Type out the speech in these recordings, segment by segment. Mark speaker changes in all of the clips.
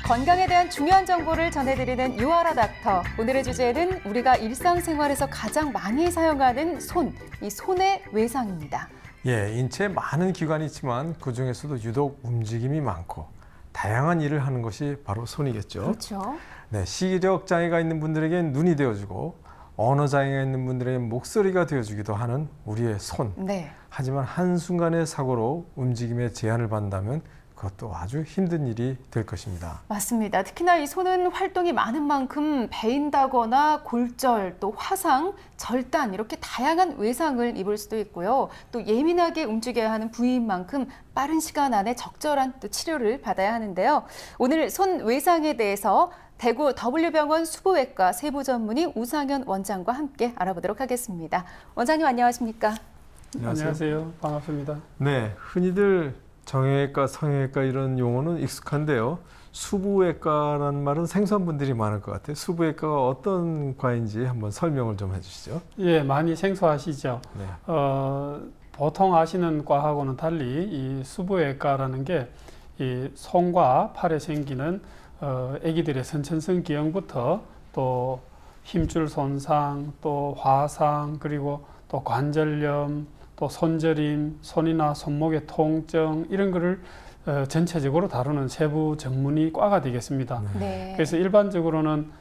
Speaker 1: 건강에 대한 중요한 정보를 전해드리는 유아라 닥터. 오늘의 주제는 우리가 일상생활에서 가장 많이 사용하는 손, 이 손의 외상입니다.
Speaker 2: 예, 인체에 많은 기관이 있지만 그중에서도 유독 움직임이 많고 다양한 일을 하는 것이 바로 손이겠죠.
Speaker 1: 그렇죠.
Speaker 2: 네, 시력 장애가 있는 분들에겐 눈이 되어주고 언어 장애가 있는 분들에겐 목소리가 되어주기도 하는 우리의 손.
Speaker 1: 네.
Speaker 2: 하지만 한순간의 사고로 움직임에 제한을 받는다면 그것도 아주 힘든 일이 될 것입니다.
Speaker 1: 맞습니다. 특히나 이 손은 활동이 많은 만큼 베인다거나 골절, 또 화상, 절단 이렇게 다양한 외상을 입을 수도 있고요. 또 예민하게 움직여야 하는 부위인 만큼 빠른 시간 안에 적절한 또 치료를 받아야 하는데요. 오늘 손 외상에 대해서 대구 W병원 수부외과 세부전문의 우상현 원장과 함께 알아보도록 하겠습니다. 원장님 안녕하십니까?
Speaker 3: 안녕하세요. 반갑습니다.
Speaker 2: 네, 흔히들 정형외과, 성형외과 이런 용어는 익숙한데요. 수부외과라는 말은 생소한 분들이 많을 것 같아요. 수부외과가 어떤 과인지 한번 설명을 좀 해주시죠.
Speaker 3: 예, 많이 생소하시죠.
Speaker 2: 네.
Speaker 3: 보통 아시는 과하고는 달리 이 수부외과라는 게 이 손과 팔에 생기는 아기들의 선천성 기형부터 또 힘줄 손상, 또 화상, 그리고 또 관절염, 또 손저림, 손이나 손목의 통증 이런 거를 전체적으로 다루는 세부 전문의 과가 되겠습니다.
Speaker 1: 네.
Speaker 3: 그래서 일반적으로는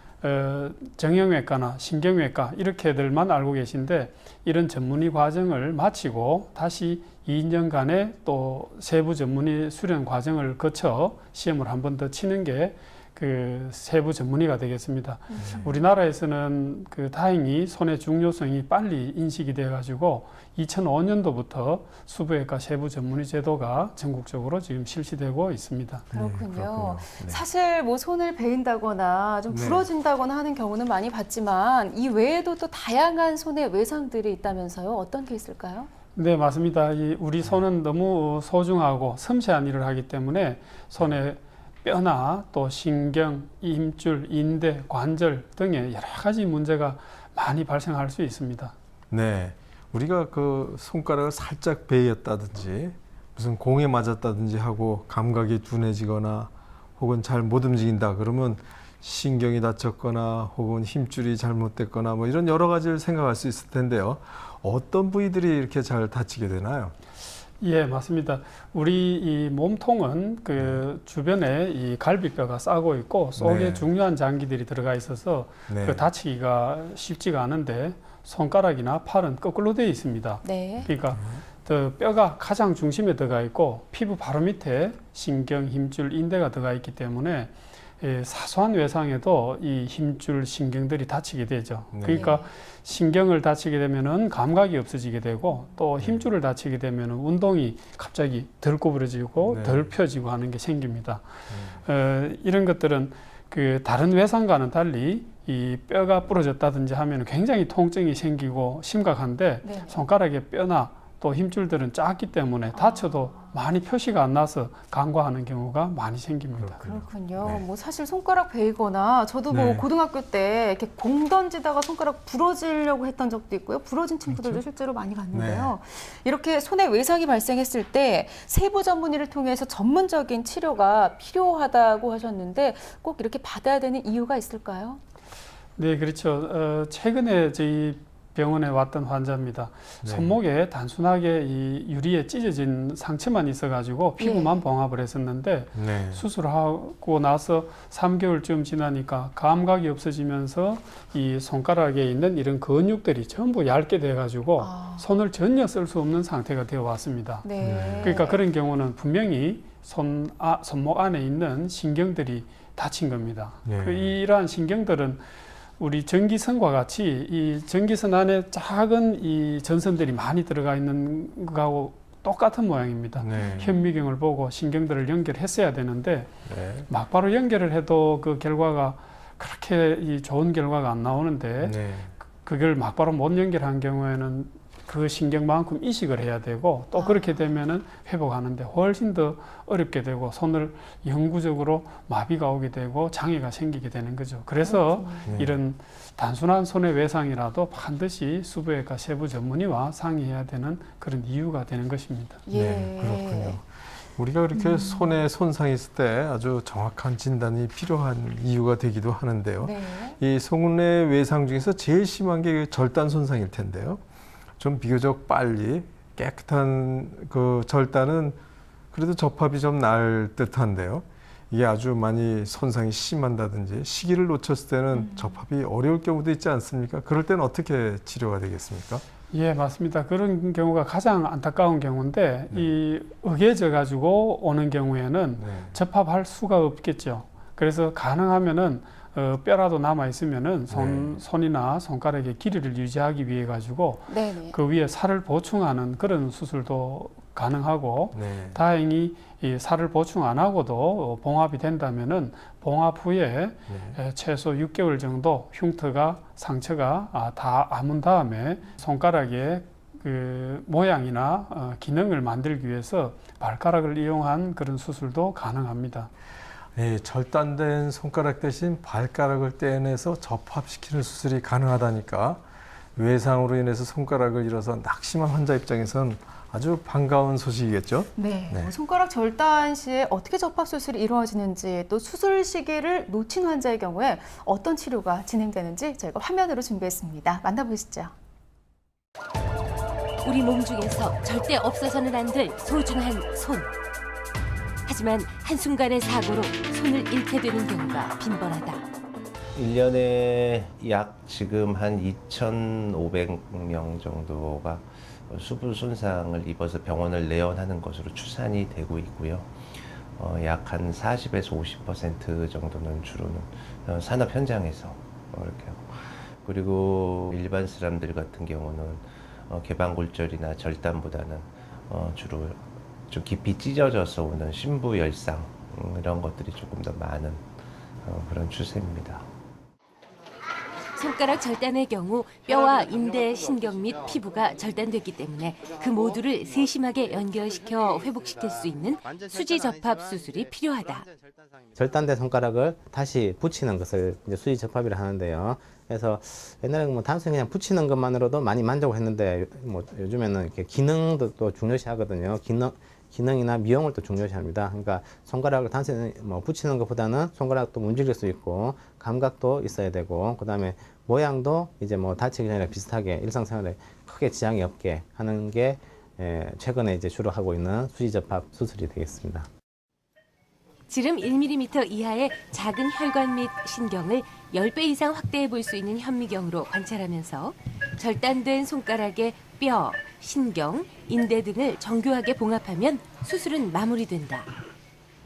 Speaker 3: 정형외과나 신경외과 이렇게들만 알고 계신데 이런 전문의 과정을 마치고 다시 2년간의 또 세부 전문의 수련 과정을 거쳐 시험을 한 번 더 치는 게 그 세부 전문의가 되겠습니다. 우리나라에서는 그 다행히 손의 중요성이 빨리 인식이 돼 가지고 2005년도부터 수부외과 세부 전문의 제도가 전국적으로 지금 실시되고 있습니다.
Speaker 1: 그렇군요.
Speaker 2: 네.
Speaker 1: 사실 뭐 손을 베인다거나 좀
Speaker 2: 네.
Speaker 1: 부러진다거나 하는 경우는 많이 봤지만 이 외에도 또 다양한 손의 외상들이 있다면서요. 어떤 게 있을까요?
Speaker 3: 네, 맞습니다. 우리 손은 너무 소중하고 섬세한 일을 하기 때문에 손에 뼈나 또 신경, 힘줄, 인대, 관절 등의 여러 가지 문제가 많이 발생할 수 있습니다.
Speaker 2: 네, 우리가 그 손가락을 살짝 베였다든지 무슨 공에 맞았다든지 하고 감각이 둔해지거나 혹은 잘 못 움직인다 그러면 신경이 다쳤거나 혹은 힘줄이 잘못됐거나 뭐 이런 여러 가지를 생각할 수 있을 텐데요. 어떤 부위들이 이렇게 잘 다치게 되나요?
Speaker 3: 예, 맞습니다. 우리 이 몸통은 그 주변에 이 갈비뼈가 싸고 있고 속에
Speaker 2: 네.
Speaker 3: 중요한 장기들이 들어가 있어서
Speaker 2: 네.
Speaker 3: 그 다치기가 쉽지가 않은데 손가락이나 팔은 거꾸로 되어 있습니다.
Speaker 1: 네.
Speaker 3: 그러니까 그 뼈가 가장 중심에 들어가 있고 피부 바로 밑에 신경, 힘줄, 인대가 들어가 있기 때문에 사소한 외상에도 이 힘줄, 신경들이 다치게 되죠.
Speaker 2: 네.
Speaker 3: 그러니까 신경을 다치게 되면은 감각이 없어지게 되고 또 힘줄을 다치게 되면은 운동이 갑자기 덜 구부러지고
Speaker 2: 네.
Speaker 3: 덜 펴지고 하는 게 생깁니다. 이런 것들은 그 다른 외상과는 달리 이 뼈가 부러졌다든지 하면 굉장히 통증이 생기고 심각한데
Speaker 1: 네.
Speaker 3: 손가락의 뼈나 또 힘줄들은 작기 때문에 다쳐도 많이 표시가 안 나서 간과하는 경우가 많이 생깁니다.
Speaker 1: 그렇군요.
Speaker 2: 네.
Speaker 1: 뭐 사실 손가락 베이거나 저도 뭐
Speaker 2: 네.
Speaker 1: 고등학교 때 이렇게 공 던지다가 손가락 부러지려고 했던 적도 있고요. 부러진 친구들도
Speaker 2: 그렇죠.
Speaker 1: 실제로 많이 봤는데요. 이렇게 손에 외상이 발생했을 때 세부 전문의를 통해서 전문적인 치료가 필요하다고 하셨는데 꼭 이렇게 받아야 되는 이유가 있을까요?
Speaker 3: 네, 그렇죠. 최근에 저희 병원에 왔던 환자입니다.
Speaker 2: 네.
Speaker 3: 손목에 단순하게 이 유리에 찢어진 상처만 있어가지고 피부만 봉합을 했었는데
Speaker 2: 네.
Speaker 3: 수술하고 나서 3개월쯤 지나니까 감각이 없어지면서 이 손가락에 있는 이런 근육들이 전부 얇게 돼가지고 손을 전혀 쓸 수 없는 상태가 되어 왔습니다.
Speaker 1: 네.
Speaker 3: 그러니까 그런 경우는 분명히 손목 안에 있는 신경들이 다친 겁니다.
Speaker 2: 네.
Speaker 3: 이러한 신경들은 우리 전기선과 같이 이 전기선 안에 작은 이 전선들이 많이 들어가 있는 거하고 똑같은 모양입니다.
Speaker 2: 네.
Speaker 3: 현미경을 보고 신경들을 연결했어야 되는데
Speaker 2: 네.
Speaker 3: 막바로 연결을 해도 그 결과가 그렇게 이 좋은 결과가 안 나오는데
Speaker 2: 네.
Speaker 3: 그걸 막바로 못 연결한 경우에는 그 신경만큼 이식을 해야 되고 또 그렇게 되면은 회복하는데 훨씬 더 어렵게 되고 손을 영구적으로 마비가 오게 되고 장애가 생기게 되는 거죠. 그래서
Speaker 2: 네.
Speaker 3: 이런 단순한 손의 외상이라도 반드시 수부외과 세부 전문의와 상의해야 되는 그런 이유가 되는 것입니다.
Speaker 1: 예.
Speaker 2: 네, 그렇군요. 우리가 그렇게 손에 손상이 있을 때 아주 정확한 진단이 필요한 이유가 되기도 하는데요.
Speaker 1: 네.
Speaker 2: 이 손의 외상 중에서 제일 심한 게 절단 손상일 텐데요. 좀 비교적 빨리 깨끗한 그 절단은 그래도 접합이 좀 나을 듯한데요. 이게 아주 많이 손상이 심한다든지 시기를 놓쳤을 때는 접합이 어려울 경우도 있지 않습니까? 그럴 때는 어떻게 치료가 되겠습니까?
Speaker 3: 예, 맞습니다. 그런 경우가 가장 안타까운 경우인데 이 으개져 가지고 오는 경우에는 접합할 수가 없겠죠. 그래서 가능하면은 뼈라도 남아 있으면은 손이나 손가락의 길이를 유지하기 위해 가지고
Speaker 1: 네네.
Speaker 3: 그 위에 살을 보충하는 그런 수술도 가능하고 다행히 이 살을 보충 안 하고도 봉합이 된다면은 봉합 후에 최소 6개월 정도 흉터가 상처가 다 아문 다음에 손가락의 그 모양이나 기능을 만들기 위해서 발가락을 이용한 그런 수술도 가능합니다.
Speaker 2: 네, 절단된 손가락 대신 발가락을 떼내서 접합시키는 수술이 가능하다니까 외상으로 인해서 손가락을 잃어서 낙심한 환자 입장에선 아주 반가운 소식이겠죠?
Speaker 1: 네.
Speaker 2: 네.
Speaker 1: 손가락 절단 시에 어떻게 접합 수술이 이루어지는지 또 수술 시기를 놓친 환자의 경우에 어떤 치료가 진행되는지 저희가 화면으로 준비했습니다. 만나보시죠.
Speaker 4: 우리 몸 중에서 절대 없어서는 안 될 소중한 손. 하지만 한순간의 사고로 손을 잃게 되는 경우가 빈번하다.
Speaker 5: 1년에 약 지금 한 2,500명 정도가 수부 손상을 입어서 병원을 내원하는 것으로 추산이 되고 있고요. 약 한 40에서 50% 정도는 주로는 산업 현장에서 이렇게 하고, 그리고 일반 사람들 같은 경우는 개방골절이나 절단보다는 주로 좀 깊이 찢어져서 오는 심부열상 이런 것들이 조금 더 많은 그런 추세입니다.
Speaker 4: 손가락 절단의 경우 뼈와 인대, 신경 및 피부가 절단됐기 때문에 그 모두를 세심하게 연결시켜 회복시킬 수 있는 수지 접합 수술이 필요하다.
Speaker 6: 절단된 손가락을 다시 붙이는 것을 이제 수지 접합이라 하는데요. 그래서 옛날에 뭐 단순히 그냥 붙이는 것만으로도 많이 만족을 했는데 뭐 요즘에는 이렇게 기능도 또 중요시하거든요. 기능이나 미용을 또 중요시합니다. 그러니까 손가락을 단순히 뭐 붙이는 것보다는 손가락도 움직일 수 있고 감각도 있어야 되고, 그다음에 모양도 이제 뭐 다치기 전에 비슷하게 일상생활에 크게 지장이 없게 하는 게 최근에 이제 주로 하고 있는 수지 접합 수술이 되겠습니다.
Speaker 4: 지름 1mm 이하의 작은 혈관 및 신경을 10배 이상 확대해 볼 수 있는 현미경으로 관찰하면서 절단된 손가락의 뼈, 신경, 인대 등을 정교하게 봉합하면 수술은 마무리된다.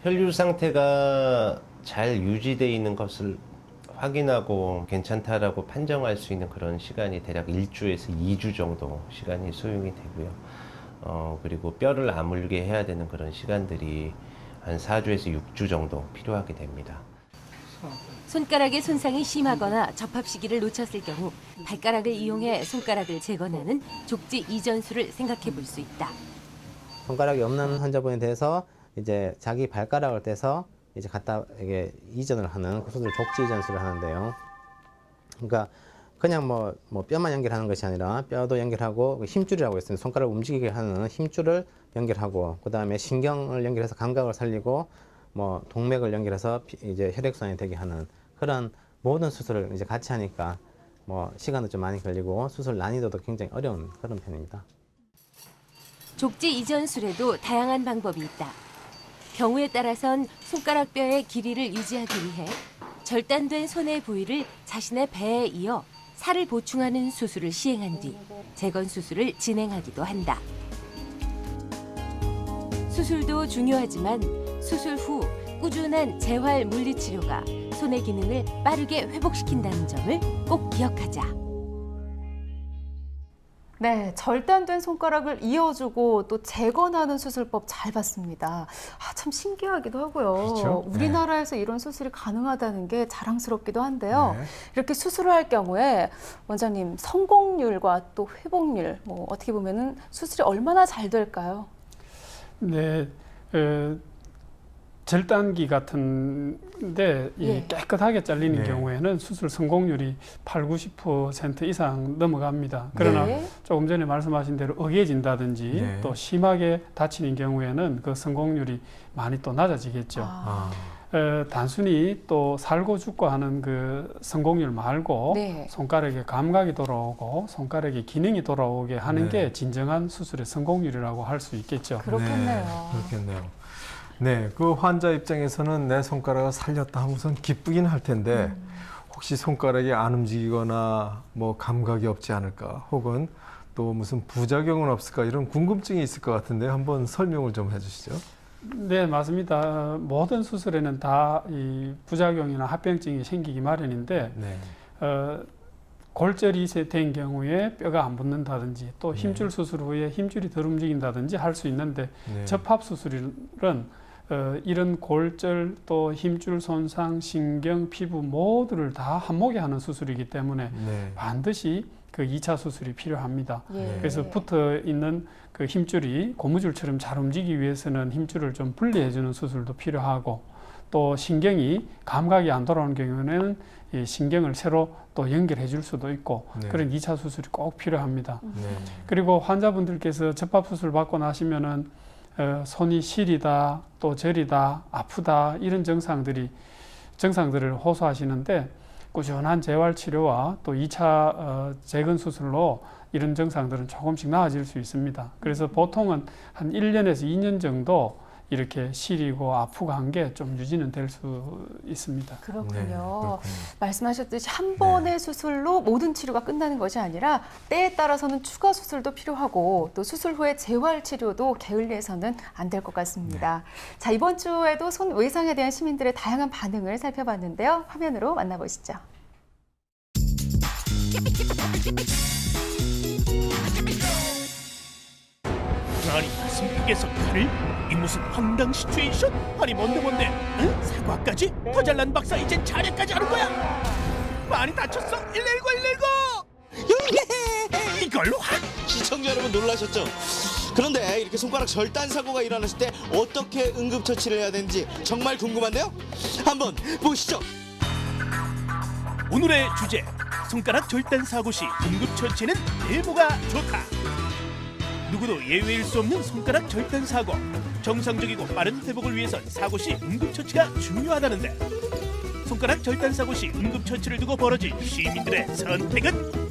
Speaker 5: 혈류 상태가 잘 유지되어 있는 것을 확인하고 괜찮다라고 판정할 수 있는 그런 시간이 대략 1주에서 2주 정도 시간이 소요이 되고요. 그리고 뼈를 아물게 해야 되는 그런 시간들이 한 4주에서 6주 정도 필요하게 됩니다.
Speaker 4: 손가락의 손상이 심하거나 접합 시기를 놓쳤을 경우 발가락을 이용해 손가락을 재건하는 족지 이전술을 생각해 볼 수 있다.
Speaker 6: 손가락이 없는 환자분에 대해서 이제 자기 발가락을 떼서 이제 갖다 이게 이전을 하는 그 수술 족지 이전술을 하는데요. 그러니까 그냥 뭐 뼈만 연결하는 것이 아니라 뼈도 연결하고 힘줄이라고 있습니다. 손가락을 움직이게 하는 힘줄을 연결하고, 그 다음에 신경을 연결해서 감각을 살리고, 뭐 동맥을 연결해서 이제 혈액순환이 되게 하는 그런 모든 수술을 이제 같이 하니까 뭐 시간도 좀 많이 걸리고 수술 난이도도 굉장히 어려운 그런 편입니다.
Speaker 4: 족지 이전술에도 다양한 방법이 있다. 경우에 따라선 손가락 뼈의 길이를 유지하기 위해 절단된 손의 부위를 자신의 배에 이어 살을 보충하는 수술을 시행한 뒤 재건 수술을 진행하기도 한다. 수술도 중요하지만 수술 후 꾸준한 재활 물리치료가 손의 기능을 빠르게 회복시킨다는 점을 꼭 기억하자.
Speaker 1: 네, 절단된 손가락을 이어주고 또 재건하는 수술법 잘 봤습니다. 참 신기하기도 하고요.
Speaker 2: 그렇죠?
Speaker 1: 우리나라에서 이런 수술이 가능하다는 게 자랑스럽기도 한데요.
Speaker 2: 네.
Speaker 1: 이렇게 수술을 할 경우에 원장님 성공률과 또 회복률, 뭐 어떻게 보면은 수술이 얼마나 잘 될까요?
Speaker 3: 네, 절단기 같은 근데 이
Speaker 1: 예.
Speaker 3: 깨끗하게 잘리는
Speaker 2: 네.
Speaker 3: 경우에는 수술 성공률이 80~90% 이상 넘어갑니다. 그러나
Speaker 1: 네.
Speaker 3: 조금 전에 말씀하신 대로 어개진다든지
Speaker 2: 네.
Speaker 3: 또 심하게 다치는 경우에는 그 성공률이 많이 또 낮아지겠죠.
Speaker 1: 아,
Speaker 3: 단순히 또 살고 죽고 하는 그 성공률 말고
Speaker 1: 네.
Speaker 3: 손가락에 감각이 돌아오고 손가락에 기능이 돌아오게 하는
Speaker 2: 네.
Speaker 3: 게 진정한 수술의 성공률이라고 할 수 있겠죠.
Speaker 1: 그렇겠네요.
Speaker 2: 네, 그렇겠네요. 네, 그 환자 입장에서는 내 손가락을 살렸다 하면서 기쁘긴 할 텐데 혹시 손가락이 안 움직이거나 뭐 감각이 없지 않을까 혹은 또 무슨 부작용은 없을까 이런 궁금증이 있을 것 같은데 한번 설명을 좀 해주시죠.
Speaker 3: 네, 맞습니다. 모든 수술에는 다 이 부작용이나 합병증이 생기기 마련인데
Speaker 2: 네,
Speaker 3: 골절이 된 경우에 뼈가 안 붙는다든지 또
Speaker 2: 네.
Speaker 3: 힘줄 수술 후에 힘줄이 덜 움직인다든지 할 수 있는데
Speaker 2: 네.
Speaker 3: 접합 수술은 이런 골절 또 힘줄 손상, 신경, 피부 모두를 다 한목에 하는 수술이기 때문에
Speaker 2: 네.
Speaker 3: 반드시 그 2차 수술이 필요합니다.
Speaker 1: 예.
Speaker 3: 그래서 붙어 있는 그 힘줄이 고무줄처럼 잘 움직이기 위해서는 힘줄을 좀 분리해 주는 수술도 필요하고 또 신경이 감각이 안 돌아오는 경우에는 이 신경을 새로 또 연결해 줄 수도 있고
Speaker 2: 네.
Speaker 3: 그런 2차 수술이 꼭 필요합니다.
Speaker 2: 네.
Speaker 3: 그리고 환자분들께서 접합 수술 받고 나시면은 손이 시리다 또 저리다 아프다 이런 증상들을 호소하시는데 꾸준한 재활 치료와 또 2차 재건 수술로 이런 증상들은 조금씩 나아질 수 있습니다. 그래서 보통은 한 1년에서 2년 정도 이렇게 시리고 아프고 한 게 좀 유지는 될 수 있습니다.
Speaker 1: 그렇군요.
Speaker 2: 네, 그렇군요.
Speaker 1: 말씀하셨듯이 한 번의 수술로 모든 치료가 끝나는 것이 아니라 때에 따라서는 추가 수술도 필요하고 또 수술 후에 재활 치료도 게을리해서는 안 될 것 같습니다. 자, 이번 주에도 손 외상에 대한 시민들의 다양한 반응을 살펴봤는데요. 화면으로 만나보시죠.
Speaker 7: 아니 승객께서 칼을? 이 무슨 황당 시츄에이션? 아니 뭔데 응? 사과까지? 더 잘난 박사 이젠 차례까지 하는 거야? 많이 다쳤어? 119 이걸로 확?
Speaker 8: 시청자 여러분 놀라셨죠? 그런데 이렇게 손가락 절단 사고가 일어났을 때 어떻게 응급처치를 해야 되는지 정말 궁금한데요? 한번 보시죠.
Speaker 7: 오늘의 주제 손가락 절단 사고 시 응급처치는 네모가 좋다. 누구도 예외일 수 없는 손가락 절단 사고. 정상적이고 빠른 회복을 위해선 사고 시 응급처치가 중요하다는데 손가락 절단 사고 시 응급처치를 두고 벌어진 시민들의 선택은?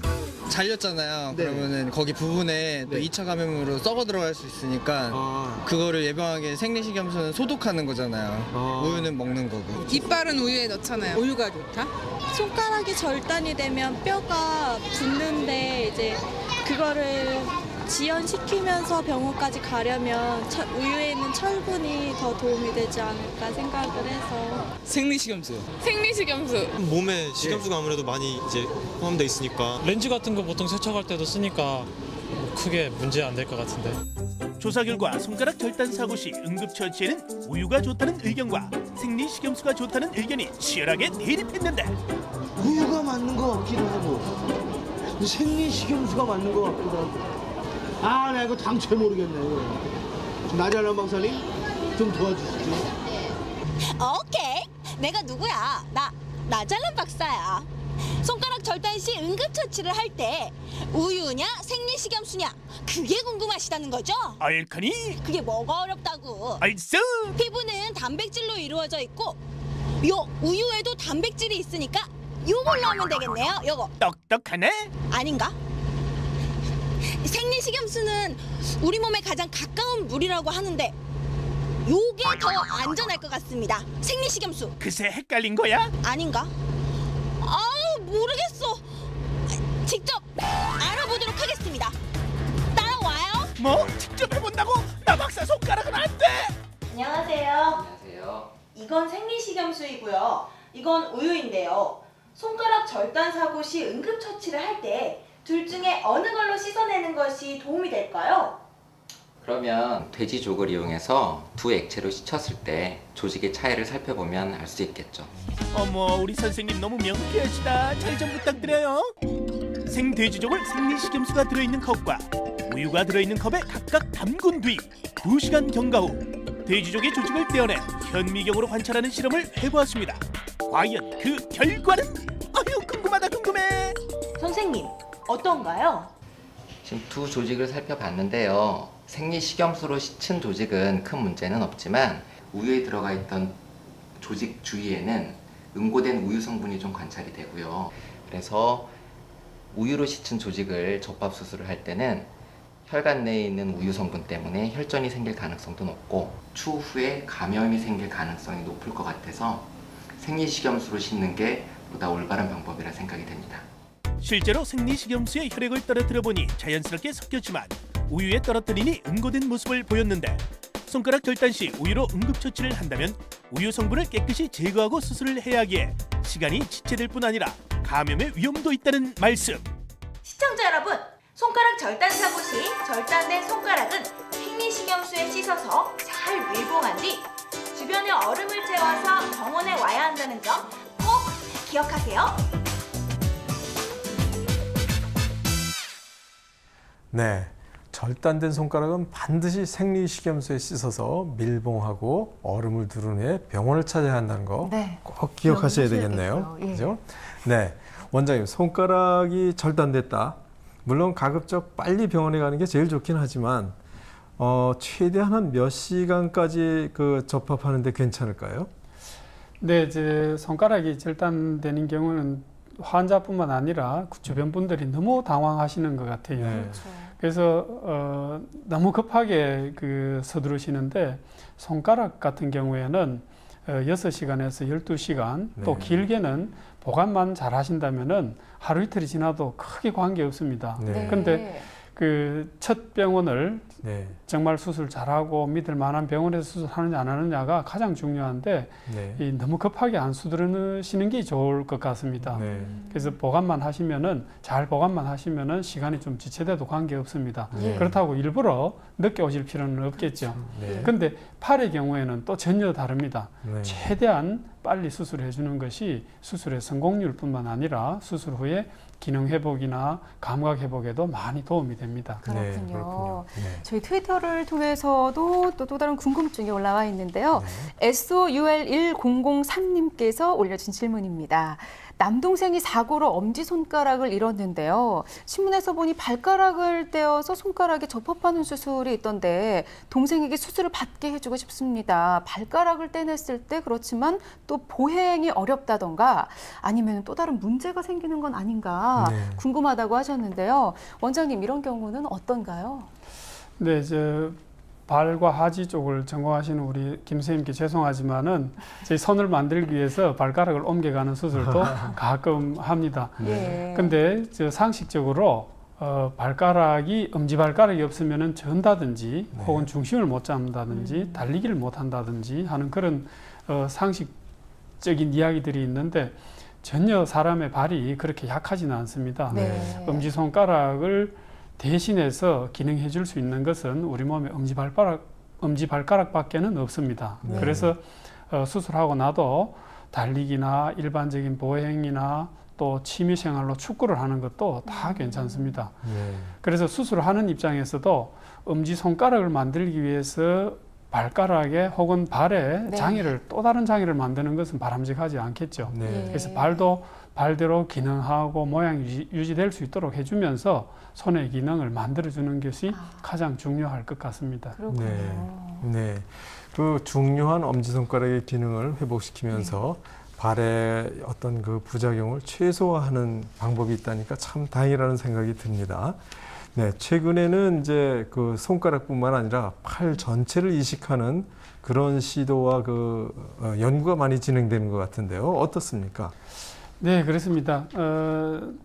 Speaker 9: 잘렸잖아요. 그러면은 거기 부분에 또 2차 감염으로 썩어 들어갈 수 있으니까 그거를 예방하기 생리식염수는 소독하는 거잖아요. 우유는 먹는 거고.
Speaker 10: 이빨은 우유에 넣잖아요. 우유가 좋다?
Speaker 11: 손가락이 절단이 되면 뼈가 붙는데 이제 그거를 지연시키면서 병원까지 가려면 우유에 있는 철분이 더 도움이 되지 않을까 생각을 해서
Speaker 9: 생리식염수요.
Speaker 10: 생리식염수.
Speaker 12: 몸에 식염수가 아무래도 많이 이제 포함되어 있으니까 렌즈 같은 거 보통 세척할 때도 쓰니까 크게 문제 안 될 것 같은데.
Speaker 7: 조사 결과 손가락 절단 사고 시 응급처치에는 우유가 좋다는 의견과 생리식염수가 좋다는 의견이 치열하게 대립했는데
Speaker 13: 우유가 맞는 것 같기도 하고 생리식염수가 맞는 것 같기도 하고 아, 나 이거 당최 모르겠네. 나잘난 박사님 좀 도와주시죠.
Speaker 11: 오케이, 내가 누구야? 나잘난 박사야. 손가락 절단 시 응급처치를 할 때 우유냐 생리식염수냐 그게 궁금하시다는 거죠?
Speaker 7: 알카니?
Speaker 11: 그게 뭐가 어렵다고.
Speaker 7: 알쓰!
Speaker 11: 피부는 단백질로 이루어져 있고 요 우유에도 단백질이 있으니까 요걸로 하면 되겠네요. 요거
Speaker 7: 똑똑하네?
Speaker 11: 아닌가? 생리식염수는 우리 몸에 가장 가까운 물이라고 하는데 요게 더 안전할 것 같습니다. 생리식염수
Speaker 7: 그새 헷갈린 거야?
Speaker 11: 아닌가? 모르겠어. 직접 알아보도록 하겠습니다. 따라와요.
Speaker 7: 뭐? 직접 해본다고? 나 박사 손가락은 안 돼!
Speaker 14: 안녕하세요. 안녕하세요. 이건 생리식염수이고요. 이건 우유인데요. 손가락 절단 사고 시 응급처치를 할 때 둘 중에 어느 걸로 씻어내는 것이 도움이 될까요?
Speaker 15: 그러면 돼지족을 이용해서 두 액체로 씻었을 때 조직의 차이를 살펴보면 알 수 있겠죠.
Speaker 7: 어머, 우리 선생님 너무 명쾌하시다. 잘 좀 부탁드려요. 생돼지족을 생리식염수가 들어있는 컵과 우유가 들어있는 컵에 각각 담근 뒤 2시간 경과 후 돼지족의 조직을 떼어낸 현미경으로 관찰하는 실험을 해보았습니다. 과연 그 결과는? 아유, 궁금하다 궁금해.
Speaker 14: 선생님, 어떤가요?
Speaker 15: 지금 두 조직을 살펴봤는데요. 생리식염수로 씻은 조직은 큰 문제는 없지만 우유에 들어가 있던 조직 주위에는 응고된 우유 성분이 좀 관찰이 되고요. 그래서 우유로 씻은 조직을 접합 수술을 할 때는 혈관 내에 있는 우유 성분 때문에 혈전이 생길 가능성도 높고 추후에 감염이 생길 가능성이 높을 것 같아서 생리식염수로 씻는 게 보다 올바른 방법이라 생각이 됩니다.
Speaker 7: 실제로 생리식염수에 혈액을 떨어뜨려 보니 자연스럽게 섞였지만 우유에 떨어뜨리니 응고된 모습을 보였는데 손가락 절단 시 우유로 응급처치를 한다면 우유 성분을 깨끗이 제거하고 수술을 해야 하기에 시간이 지체될 뿐 아니라 감염의 위험도 있다는 말씀.
Speaker 14: 시청자 여러분, 손가락 절단 사고 시 절단된 손가락은 생리식염수에 씻어서 잘 밀봉한 뒤 주변에 얼음을 채워서 병원에 와야 한다는 점 꼭 기억하세요.
Speaker 2: 네, 절단된 손가락은 반드시 생리식염수에 씻어서 밀봉하고 얼음을 두른 후에 병원을 찾아야 한다는 거 꼭 기억하셔야 되겠네요.
Speaker 1: 예.
Speaker 2: 그죠? 네, 원장님, 손가락이 절단됐다. 물론 가급적 빨리 병원에 가는 게 제일 좋긴 하지만 최대한 한 몇 시간까지 그 접합하는데 괜찮을까요?
Speaker 3: 네, 이제 손가락이 절단되는 경우는 환자뿐만 아니라 주변 분들이 너무 당황하시는 것 같아요.
Speaker 2: 네.
Speaker 3: 그래서 너무 급하게 서두르시는데 손가락 같은 경우에는 6시간에서 12시간 또
Speaker 2: 네.
Speaker 3: 길게는 보관만 잘 하신다면은 하루 이틀이 지나도 크게 관계 없습니다.
Speaker 2: 네.
Speaker 3: 근데 그 첫 병원을
Speaker 2: 네.
Speaker 3: 정말 수술 잘하고 믿을 만한 병원에서 수술하느냐 안 하느냐가 가장 중요한데
Speaker 2: 네.
Speaker 3: 너무 급하게 안 수두르시는 게 좋을 것 같습니다.
Speaker 2: 네.
Speaker 3: 그래서 보관만 하시면은 잘 보관만 하시면은 시간이 좀 지체돼도 관계 없습니다.
Speaker 2: 네.
Speaker 3: 그렇다고 일부러 늦게 오실 필요는 없겠죠.
Speaker 2: 네.
Speaker 3: 근데 팔의 경우에는 또 전혀 다릅니다.
Speaker 2: 네.
Speaker 3: 최대한 빨리 수술해 주는 것이 수술의 성공률뿐만 아니라 수술 후에 기능 회복이나 감각 회복에도 많이 도움이 됩니다.
Speaker 1: 그렇군요.
Speaker 2: 네, 그렇군요. 네.
Speaker 1: 저희 트위터를 통해서도 또 다른 궁금증이 올라와 있는데요. SOUL1003님께서 올려준 질문입니다. 남동생이 사고로 엄지손가락을 잃었는데요. 신문에서 보니 발가락을 떼어서 손가락에 접합하는 수술이 있던데 동생에게 수술을 받게 해주고 싶습니다. 발가락을 떼냈을 때 그렇지만 또 보행이 어렵다던가 아니면 또 다른 문제가 생기는 건 아닌가 궁금하다고 하셨는데요. 원장님, 이런 경우는 어떤가요?
Speaker 3: 네, 발과 하지 쪽을 전공하시는 우리 김 선생님께 죄송하지만은 저희 손을 만들기 위해서 발가락을 옮겨가는 수술도 가끔 합니다.
Speaker 1: 예.
Speaker 3: 근데 상식적으로 발가락이 엄지발가락이 없으면은 전다든지 혹은 중심을 못 잡는다든지 달리기를 못 한다든지 하는 그런 상식적인 이야기들이 있는데 전혀 사람의 발이 그렇게 약하지는 않습니다.
Speaker 1: 네.
Speaker 3: 엄지손가락을 대신해서 기능해 줄 수 있는 것은 우리 몸에 엄지발가락밖에는 없습니다.
Speaker 2: 네.
Speaker 3: 그래서 수술하고 나도 달리기나 일반적인 보행이나 또 취미생활로 축구를 하는 것도 다 괜찮습니다.
Speaker 2: 네.
Speaker 3: 그래서 수술을 하는 입장에서도 엄지손가락을 만들기 위해서 발가락에 혹은 발에 장애를 또 다른 장애를 만드는 것은 바람직하지 않겠죠.
Speaker 2: 네.
Speaker 3: 그래서 발도 발대로 기능하고 모양이 유지될 수 있도록 해주면서 손의 기능을 만들어주는 것이 가장 중요할 것 같습니다.
Speaker 1: 그렇군요.
Speaker 2: 네. 그 중요한 엄지손가락의 기능을 회복시키면서 발의 어떤 그 부작용을 최소화하는 방법이 있다니까 참 다행이라는 생각이 듭니다. 네, 최근에는 이제 그 손가락뿐만 아니라 팔 전체를 이식하는 그런 시도와 연구가 많이 진행되는 것 같은데요. 어떻습니까?
Speaker 3: 네, 그렇습니다.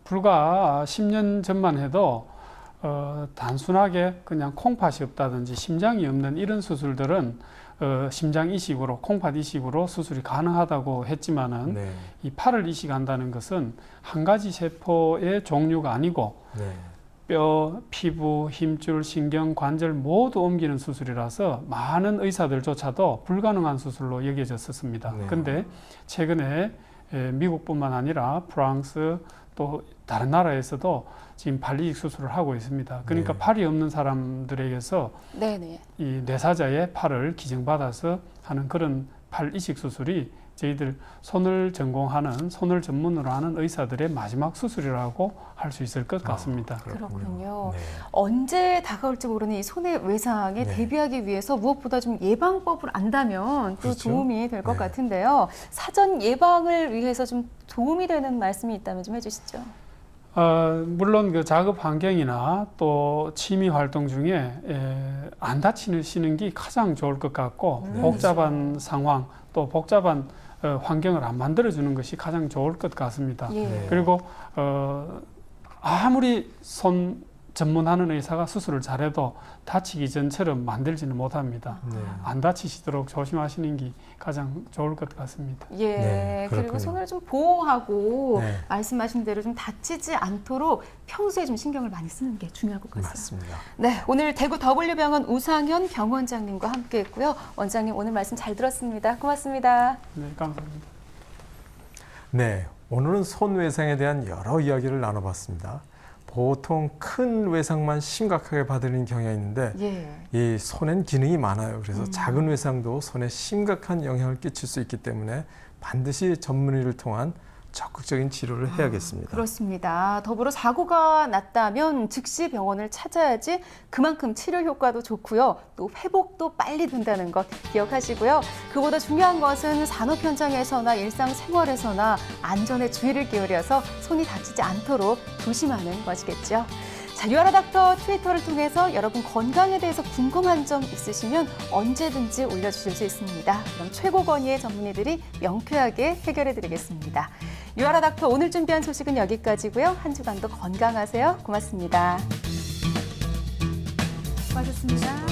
Speaker 3: 불과 10년 전만 해도 단순하게 그냥 콩팥이 없다든지 심장이 없는 이런 수술들은 심장 이식으로, 콩팥 이식으로 수술이 가능하다고 했지만은 이 팔을 이식한다는 것은 한 가지 세포의 종류가 아니고 뼈, 피부, 힘줄, 신경, 관절 모두 옮기는 수술이라서 많은 의사들조차도 불가능한 수술로 여겨졌었습니다. 근데 최근에 미국뿐만 아니라 프랑스 또 다른 나라에서도 지금 팔 이식 수술을 하고 있습니다. 그러니까
Speaker 2: 네.
Speaker 3: 팔이 없는 사람들에게서
Speaker 1: 네네.
Speaker 3: 이 뇌사자의 팔을 기증받아서 하는 그런 팔 이식 수술이 저희들 손을 전공하는 손을 전문으로 하는 의사들의 마지막 수술이라고 할 수 있을 것 같습니다.
Speaker 1: 그렇군요.
Speaker 2: 네.
Speaker 1: 언제 다가올지 모르는 이 손의 외상에
Speaker 2: 네.
Speaker 1: 대비하기 위해서 무엇보다 좀 예방법을 안다면 또
Speaker 2: 그렇죠.
Speaker 1: 도움이 될 것
Speaker 2: 네.
Speaker 1: 같은데요. 사전 예방을 위해서 좀 도움이 되는 말씀이 있다면 좀 해주시죠.
Speaker 3: 물론 그 작업 환경이나 또 취미 활동 중에 안 다치시는 게 가장 좋을 것 같고 복잡한 상황 또 복잡한 환경을 안 만들어주는 것이 가장 좋을 것 같습니다.
Speaker 1: 예.
Speaker 3: 그리고 아무리 손 전문하는 의사가 수술을 잘해도 다치기 전처럼 만들지는 못합니다.
Speaker 2: 네.
Speaker 3: 안 다치시도록 조심하시는 게 가장 좋을 것 같습니다.
Speaker 1: 예,
Speaker 2: 네,
Speaker 1: 그리고
Speaker 2: 그렇군요.
Speaker 1: 손을 좀 보호하고
Speaker 2: 네.
Speaker 1: 말씀하신 대로 좀 다치지 않도록 평소에 좀 신경을 많이 쓰는 게 중요할 것 같습니다.
Speaker 2: 맞습니다.
Speaker 1: 네, 오늘 대구 W병원 우상현 병원장님과 함께했고요. 원장님 오늘 말씀 잘 들었습니다. 고맙습니다.
Speaker 3: 네, 감사합니다.
Speaker 2: 네, 오늘은 손 외상에 대한 여러 이야기를 나눠봤습니다. 보통 큰 외상만 심각하게 받는 경향이 있는데
Speaker 1: 예.
Speaker 2: 이 손엔 기능이 많아요. 그래서 작은 외상도 손에 심각한 영향을 끼칠 수 있기 때문에 반드시 전문의를 통한 적극적인 치료를 해야겠습니다.
Speaker 1: 그렇습니다. 더불어 사고가 났다면 즉시 병원을 찾아야지 그만큼 치료 효과도 좋고요. 또 회복도 빨리 된다는 것 기억하시고요. 그보다 중요한 것은 산업 현장에서나 일상생활에서나 안전에 주의를 기울여서 손이 다치지 않도록 조심하는 것이겠죠. 자, 유아라 닥터 트위터를 통해서 여러분 건강에 대해서 궁금한 점 있으시면 언제든지 올려주실 수 있습니다. 그럼 최고 권위의 전문의들이 명쾌하게 해결해 드리겠습니다. 유아라 닥터 오늘 준비한 소식은 여기까지고요. 한 주간도 건강하세요. 고맙습니다. 수고하셨습니다.